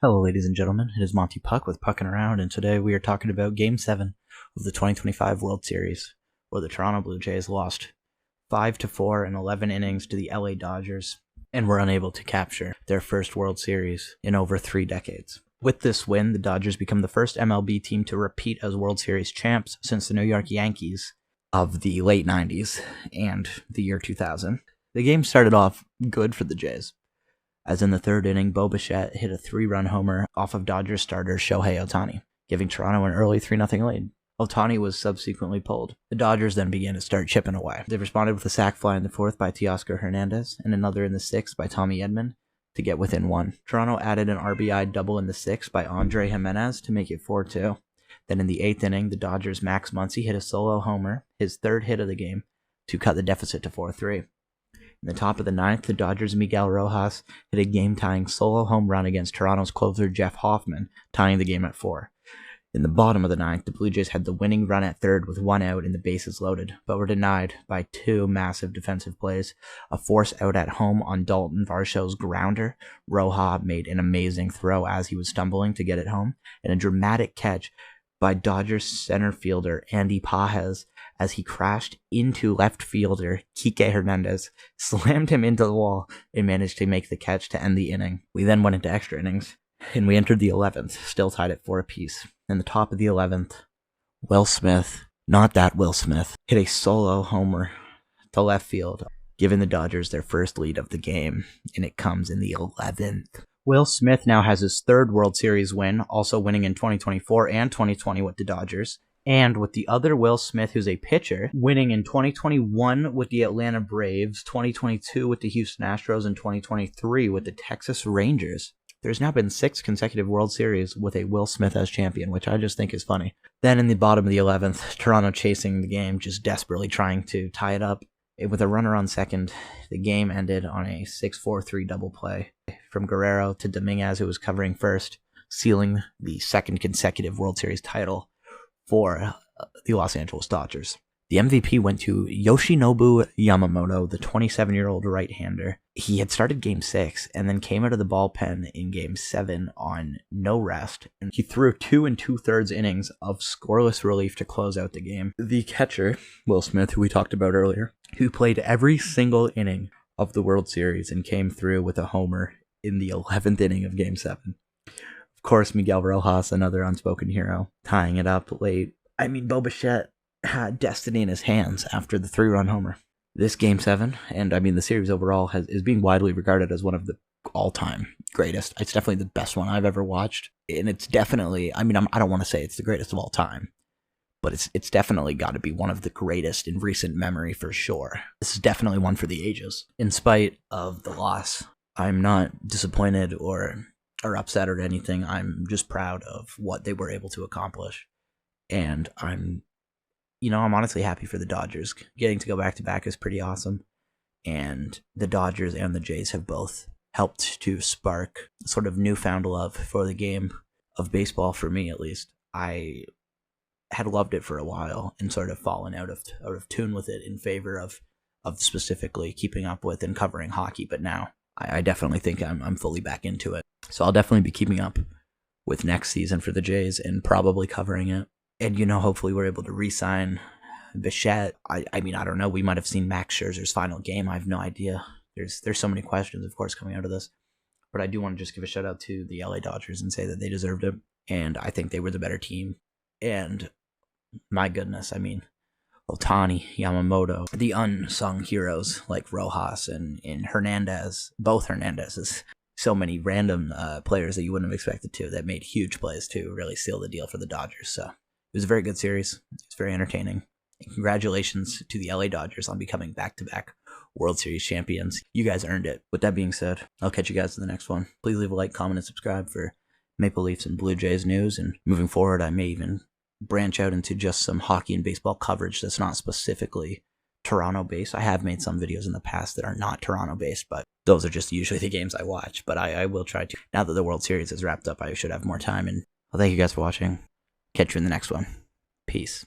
Hello, ladies and gentlemen. It is Monty Puck with Puckin' Around, and today we are talking about Game 7 of the 2025 World Series, where the Toronto Blue Jays lost 5-4 in 11 innings to the LA Dodgers and were unable to capture their first World Series in over 3 decades. With this win, the Dodgers become the first MLB team to repeat as World Series champs since the New York Yankees of the late 90s and the year 2000. The game started off good for the Jays, as in the third inning, Bo Bichette hit a 3-run homer off of Dodgers starter Shohei Ohtani, giving Toronto an early 3-0 lead. Ohtani was subsequently pulled. The Dodgers then began to start chipping away. They responded with a sac fly in the fourth by Teoscar Hernandez and another in the sixth by Tommy Edman to get within 1. Toronto added an RBI double in the sixth by Andre Jimenez to make it 4-2. Then in the eighth inning, the Dodgers' Max Muncy hit a solo homer, his third hit of the game, to cut the deficit to 4-3. In the top of the ninth, the Dodgers' Miguel Rojas hit a game-tying solo home run against Toronto's closer Jeff Hoffman, tying the game at 4. In the bottom of the ninth, the Blue Jays had the winning run at third with 1 out and the bases loaded, but were denied by 2 massive defensive plays. A force out at home on Dalton Varsho's grounder. Rojas made an amazing throw as he was stumbling to get it home, and a dramatic catch by Dodgers center fielder Andy Pages as he crashed into left fielder Kike Hernandez, slammed him into the wall, and managed to make the catch to end the inning. We then went into extra innings, and we entered the 11th, still tied at 4 apiece. In the top of the 11th, Will Smith, not that Will Smith, hit a solo homer to left field, giving the Dodgers their first lead of the game, and it comes in the 11th. Will Smith now has his third World Series win, also winning in 2024 and 2020 with the Dodgers. And with the other Will Smith, who's a pitcher, winning in 2021 with the Atlanta Braves, 2022 with the Houston Astros, and 2023 with the Texas Rangers. There's now been 6 consecutive World Series with a Will Smith as champion, which I just think is funny. Then in the bottom of the 11th, Toronto chasing the game, just desperately trying to tie it up. With a runner on second, the game ended on a 6-4-3 double play from Guerrero to Dominguez, who was covering first, sealing the second consecutive World Series title for the Los Angeles Dodgers. The MVP went to Yoshinobu Yamamoto, the 27-year-old right-hander. He had started Game 6 and then came out of the bullpen in Game 7 on no rest, and he threw 2 2/3 innings of scoreless relief to close out the game. The catcher, Will Smith, who we talked about earlier, who played every single inning of the World Series and came through with a homer in the 11th inning of Game 7. Of course, Miguel Rojas, another unspoken hero, tying it up late. I mean, Bo Bichette had destiny in his hands after the 3-run homer. This Game 7, and I mean the series overall, is being widely regarded as one of the all-time greatest. It's definitely the best one I've ever watched, and it's definitely, I don't want to say it's the greatest of all time, but it's definitely got to be one of the greatest in recent memory for sure. This is definitely one for the ages. In spite of the loss, I'm not disappointed or upset or anything. I'm just proud of what they were able to accomplish, and I'm honestly happy for the Dodgers. Getting to go back-to-back is pretty awesome, and the Dodgers and the Jays have both helped to spark sort of newfound love for the game of baseball, for me at least. I had loved it for a while and sort of fallen out of tune with it in favor of specifically keeping up with and covering hockey, but now I definitely think I'm fully back into it. So I'll definitely be keeping up with next season for the Jays and probably covering it. And, hopefully we're able to re-sign Bichette. I don't know. We might have seen Max Scherzer's final game. I have no idea. There's so many questions, of course, coming out of this. But I do want to just give a shout-out to the LA Dodgers and say that they deserved it. And I think they were the better team. And my goodness, Ohtani, Yamamoto, the unsung heroes like Rojas and Hernandez, both Hernandez's. So many random players that you wouldn't have expected to that made huge plays to really seal the deal for the Dodgers. So it was a very good series. It's very entertaining. And congratulations to the LA Dodgers on becoming back-to-back World Series champions. You guys earned it. With that being said, I'll catch you guys in the next one. Please leave a like, comment, and subscribe for Maple Leafs and Blue Jays news. And moving forward, I may even branch out into just some hockey and baseball coverage that's not specifically Toronto-based. I have made some videos in the past that are not Toronto-based, but those are just usually the games I watch. But I will try to. Now that the World Series is wrapped up, I should have more time. And thank you guys for watching. Catch you in the next one. Peace.